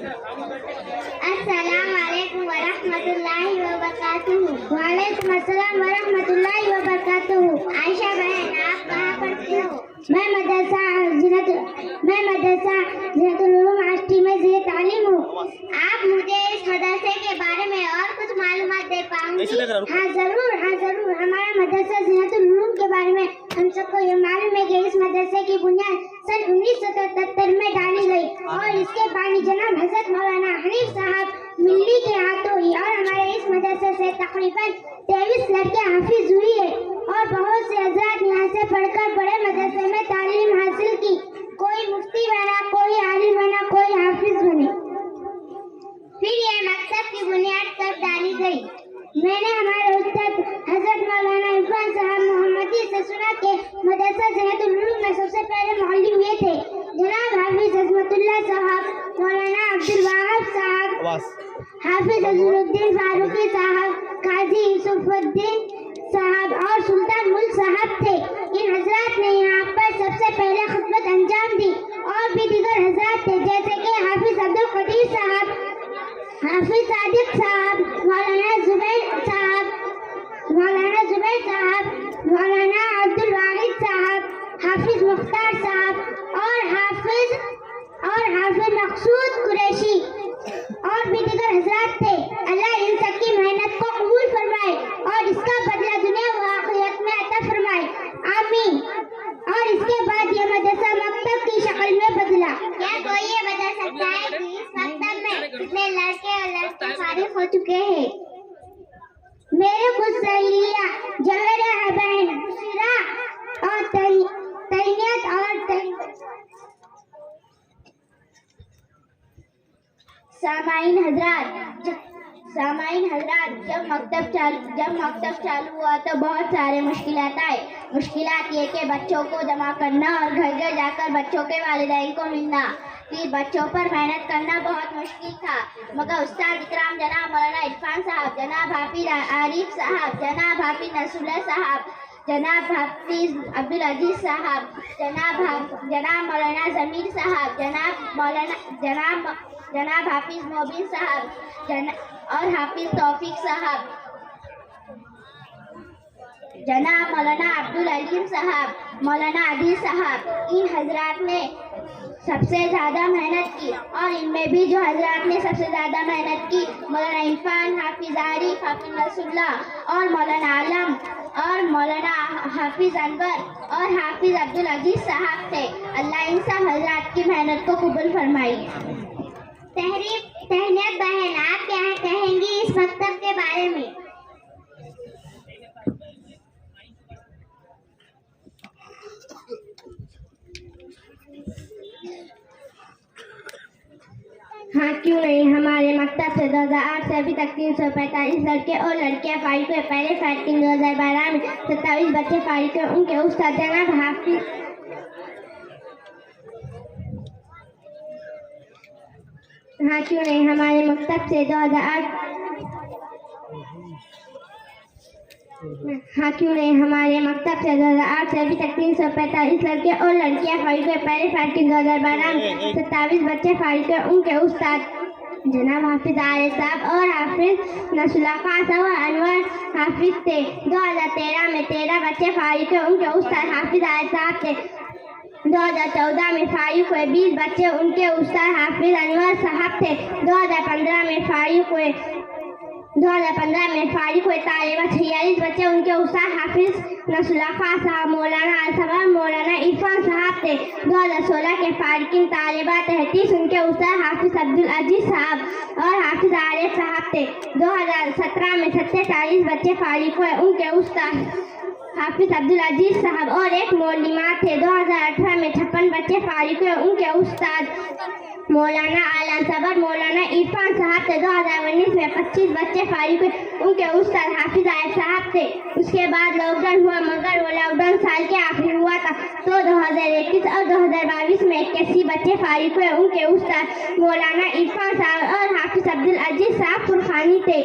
السلام علیکم ورحمۃ اللہ وبرکاتہ. وعلیکم السلام ورحمۃ اللہ وبرکاتہ. عائشہ بہن آپ کہاں پڑھتے ہو؟ میں مدرسہ زینت العلوم آشٹی میں زیر تعلیم ہوں. آپ مجھے اس مدرسے کے بارے میں اور کچھ معلومات دے پاؤں گی؟ ہاں ضرور. ہمارا مدرسہ زینت العلوم کے بارے میں ہم سب کو یہ معلوم ہے کہ اس مدرسے کی بنیاد سن 1977 میں ڈالی گئی اور اس کے بانی جناب حضرت مولانا حنیف صاحب ملی کے ہاتھوں ہوئی. اور ہمارے اس مدرسے سے تقریباً 23 لڑکیاں حافظ ہوئی ہے اور بہت سے حضرات یہاں سے پڑھ کر بڑے مدرسے میں تعلیم حاصل کی. کوئی مفتی بنا, کوئی عالم بنا, کوئی حافظ بنے. پھر یہ مکتب کی بنیاد کب ڈالی گئی؟ میں نے ہمارے استاد حضرت مولانا عرفان صاحب محمدی سے سنا کہ مدرسہ زینت العلوم میں سب سے پہلے معلم یہ تھے جناب حافظ عظمت اللہ صاحب, مولانا عبدالوہاب صاحب, حافظ عظیم الدین فاروقی صاحب, قاضی یوسف الدین صاحب اور سلطان ملک صاحب تھے. ان حضرات نے یہاں پر سب سے پہلے خدمت انجام دی. اور بھی دیگر حضرات تھے جیسے کہ حافظ عبدالقدیر صاحب, حافظ صادق صاحب, مولانا زبیر صاحب, مولانا عبدالواحد صاحب, حافظ مختار صاحب اور حافظ مقصود قریشی اور بھی دیگر حضرات تھے. اللہ ان سب کی محنت کو قبول فرمائے اور اس کا بدلہ دنیا و آخرت میں عطا فرمائے, آمین. اور اس کے بعد یہ مدرسہ مکتب کی شکل میں بدلا. کیا کوئی یہ بتا سکتا ہے کہ اس مکتب میں کتنے لڑکے اور لڑکیاں فارغ ہو چکے ہیں؟ میرے کچھ سہیلیاں جوہرہ بہن, شیرہ اور تینیت اور سامعین حضرات جب مکتب چالو ہوا تو بہت سارے مشکلات آئے. مشکلات یہ کہ بچوں کو جمع کرنا اور گھر گھر جا کر بچوں کے والدین کو ملنا. پھر بچوں پر محنت کرنا بہت مشکل تھا, مگر استاد اکرام جناب مولانا عرفان صاحب, جناب حافظ عارف صاحب, جناب حافظ نصر اللہ صاحب, جناب حافظ عبدالعزیز صاحب, جناب مولانا ضمیر صاحب, جناب حافظ موبین صاحب اور حافظ توفیق صاحب, جناب مولانا عبدالعلیم صاحب, مولانا عادل صاحب. ان حضرات نے سب سے زیادہ محنت کی اور ان میں بھی جو حضرات نے سب سے زیادہ محنت کی مولانا عرفان, حافظ عارف, حافظ نصر اللہ اور مولانا عالم اور مولانا حافظ انور اور حافظ عبدالعزیز صاحب تھے. اللہ ان سب حضرات کی محنت کو قبول فرمائے. تہنیت بہن آپ کیا کہیں گی اس مکتب کے بارے میں؟ ہاں کیوں نہیں. ہمارے مکتب سے 2008 سے ابھی تک 345 لڑکے اور لڑکیاں فارغ ہوئے. پہلے فیٹنگ 2012 میں 27 بچے فارغ ہوئے. ان کے استاد جناب حافظ ہاں کیوں نہیں. ہمارے مکتب سے 2008 سے ابھی تک 345 لڑکے اور لڑکیاں فارغ ہوئے. پہلے فیٹنگ 2012 میں 27 بچے فارغ ہوئے. ان کے استاد جناب حافظ عارف صاحب اور حافظ نصر اللہ خان صاحب اور انور حافظ تھے. 2013 میں 13 بچے فارغ ہوئے. ان کے استاد حافظ عارف صاحب تھے. 2014 میں فارغ ہوئے 20 بچے. ان کے استاد حافظ انور صاحب تھے. 2015 میں فارغ ہوئے طالبہ 46 بچے. ان کے استاد حافظ نصر اللہ خان صاحب, مولانا صاحب, مولانا عرفان صاحب تھے. 2016 کے فارغین طالبہ 33. ان کے استاد حافظ عبدالعزیز صاحب اور حافظ عارف صاحب تھے. 2017 میں 47 بچے فارغ ہوئے. ان کے استاد حافظ عبدالعزیز صاحب اور ایک معلمات تھے. 2018 میں 56 بچے فارغ ہوئے. ان کے استاد مولانا عالم صاحب اور مولانا عرفان صاحب تھے. 2019 میں 25 بچے فارغ ہوئے. ان کے استاد حافظ عارف صاحب تھے. اس کے بعد لاک ڈاؤن ہوا, مگر وہ لاک ڈاؤن سال کے آخر ہوا تھا تو 2021 اور 2022 میں 81 بچے فارغ ہوئے. ان کے استاد مولانا عرفان صاحب اور حافظ عبدالعزیز صاحب فرخانی تھے.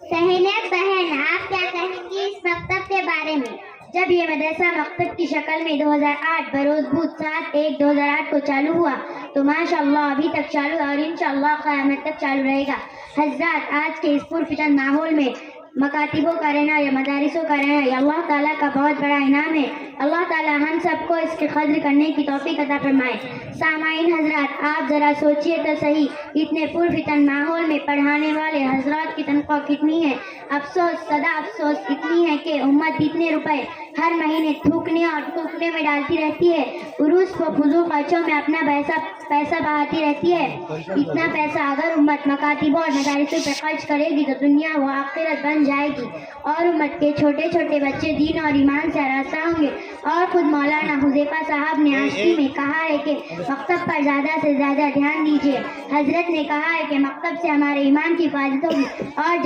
تہنیت بہن آپ کیا کہیں گی اس مکتب کے بارے میں؟ جب یہ مدرسہ مکتب کی شکل میں 2008 بروز بدھ 7/1/2008 کو چالو ہوا تو ماشاءاللہ ابھی تک چالو ہے اور انشاءاللہ قیامت تک چالو رہے گا. حضرات، آج کے اس پرفتن ماحول میں مکاتبوں کا رہنا یا مدارسوں کا رہنا یہ اللہ تعالیٰ کا بہت بڑا انعام ہے. اللہ تعالیٰ ہم سب کو اس کی قدر کرنے کی توفیق عطا فرمائے. سامعین حضرات، آپ ذرا سوچئے تو صحیح، اتنے پرفتن ماحول میں پڑھانے والے حضرات کی تنخواہ کتنی ہے؟ افسوس، صدا افسوس اتنی ہے کہ امت اتنے روپے ہر مہینے تھوکنے اور ٹوکنے میں ڈالتی رہتی ہے، عروس و فضول خرچوں میں اپنا پیسہ بہاتی رہتی ہے. اتنا پیسہ اگر امت مکاتبوں اور مدارسوں پہ خرچ کرے گی تو دنیا و آخرت بن جائے گی اور امت کے چھوٹے چھوٹے بچے دین اور ایمان سے آراستہ ہوں گے. اور خود مولانا حذیفہ صاحب نے آشتی میں کہا ہے کہ مکتب پر زیادہ سے زیادہ دھیان دیجیے. حضرت نے کہا ہے کہ مکتب سے ہمارے ایمان کی حفاظت ہوگی. اور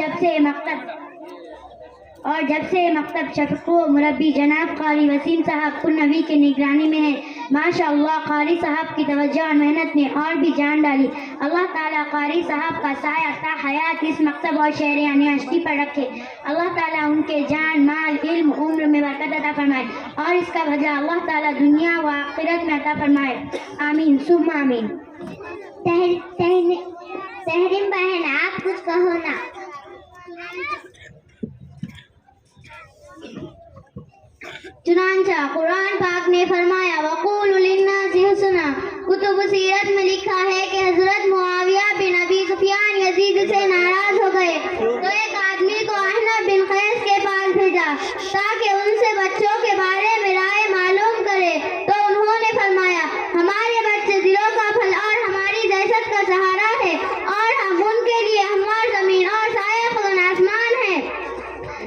جب سے مکتب شفیق و مربی جناب قاری وسیم صاحب پرنوی کے نگرانی میں ہے، ماشاءاللہ قاری صاحب کی توجہ اور محنت نے اور بھی جان ڈالی. اللہ تعالیٰ قاری صاحب کا سایہ تا حیات اس مکتب اور شہر یعنی اشتی پر رکھے. اللہ تعالیٰ ان کے جان، مال، علم، عمر میں برکت عطا فرمائے اور اس کا بدلہ اللہ تعالیٰ دنیا و آخرت میں عطا فرمائے. آمین ثم آمین. تحریم بہن، آپ کچھ کہو نا. چنانچہ قرآن پاک نے فرمایا وَقُولُوا لِلنَّاسِ حُسْنًا. کتب سیرت میں لکھا ہے کہ حضرت معاویہ بن ابی سفیان یزید سے ناراض ہو گئے تو ایک آدمی کو احنف بن قیس کے پاس بھیجا تاکہ ان سے بچوں کے بارے میں رائے معلوم کرے. تو انہوں نے فرمایا ہمارے بچے دلوں کا پھل اور ہماری دہشت کا سہارا ہے اور ہم ان کے لیے ہموار زمین اور سایہ خزن آسمان ہے،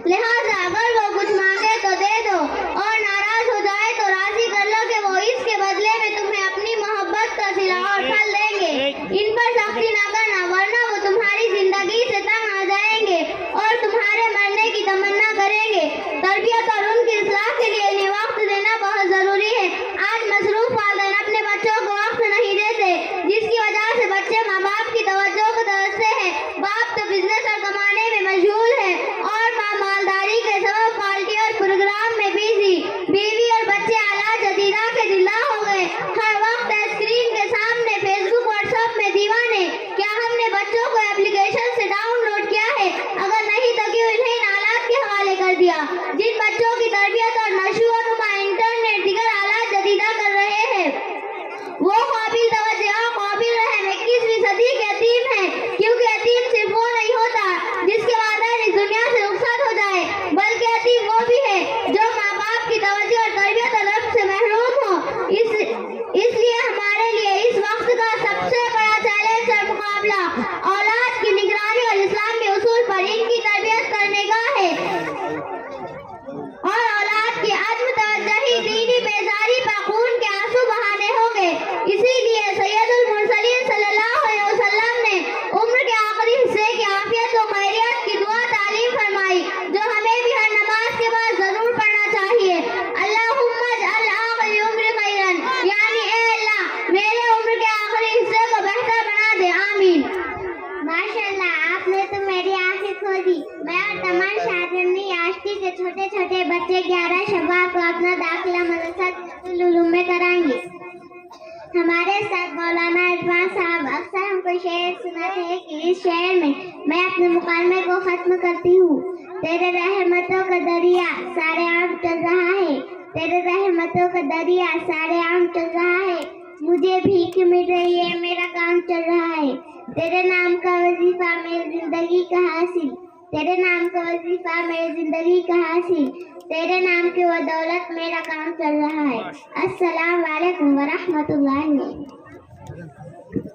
لہذا اگر وہ کچھ مانگے تو دے دو اور ناراض ہو جائے تو راضی کر لو کہ وہ اس کے بدلے میں تمہیں اپنی محبت کا صلہ اور پھل دیں گے. ان پر سختی نہ کرنا ورنہ وہ تمہاری زندگی سے تنگ آ جائیں گے اور تمہارے مرنے کی تمنا کریں گے. تربیت اور ان کی اصلاح کے لیے انہیں وقت دینا بہت ضروری ہے. آج مصروف والدین اپنے بچوں کو وقت نہیں دیتے جس کی وجہ سے بچے ماں باپ کی توجہ کو ترستے ہیں. باپ تو بزنس اور کمانے میں مشغول ہے اور ماں مالداری کے سبب پارٹی اور پروگرام میں بیزی. بیوی اور بچے اعلیٰ جدیدہ کے دلہ ہو گئے، ہر وقت اسکرین کے سامنے فیس بک واٹس ایپ میں دیوانے. کیا ہم نے بچوں کو اپلیکیشن سے ڈاؤن لوڈ کیا ہے؟ اگر نہیں تو کیوں انہیں ان آلات کے حوالے کر دیا جن بچوں کی تربیت اور نشو و نما انٹرنیٹ دیگر آلات جدیدہ کر رہے ہیں؟ وہ قابل توجہ اور قابل رحم 21ویں صدی کے یتیم ہیں، کیونکہ یتیم صرف وہ نہیں ہوتا جس کے والدین اس دنیا سے رخصت ہو جائے، بلکہ یتیم وہ بھی ہے جو ماں باپ کی توجہ اور تربیت اور رب سے محروم ہو. اس لیے ہمارے لیے اس وقت کا سب سے بڑا چیلنج اور مقابلہ اولاد کی نگرانی اور اسلام کے اصول پر ان کی تربیت کرنے کا ہے اور اولاد کی عدم توجہی دینی بیزاری پر خون کے آنسو بہانے ہوں گے. اسی لیے سید المرسلین صلی اللہ علیہ وسلم نے عمر کے آخری حصے کی عافیت و خیریت کی دعا تعلیم فرمائی جو ہمیں بھی ہر نماز کے بعد ضرور پڑھنا چاہیے. اللہم اجعل آخر عمر خیرن، یعنی اے اللہ میرے عمر کے آخری حصے کو بہتر بنا دے. آمین. ماشاءاللہ، آپ نے تو میری آنکھیں کھول دی. میں اور تمام شاگردین آشتی کے چھوٹے چھوٹے بچے 11 شباب کو اپنا داخلہ مدرسہ العلوم میں کرائیں گے. ہمارے ساتھ مولانا عرفان صاحب اکثر ہم کو شعر سناتے ہیں کہ اس شعر میں اپنے مکالمے کو ختم کرتی ہوں. تیرے رحمتوں کا دریا سارے عام چل رہا ہے، تیرے رحمتوں کا دریا سارے عام چل رہا ہے، مجھے بھیک مل رہی ہے میرا کام چل رہا ہے. تیرے نام کا وظیفہ میری زندگی کا حاصل، تیرے نام کا وظیفہ میری زندگی کا حاصل، تیرے نام کی وہ دولت میرا کام چل رہا ہے. السلام علیکم ورحمۃ اللہ وبرکاتہ.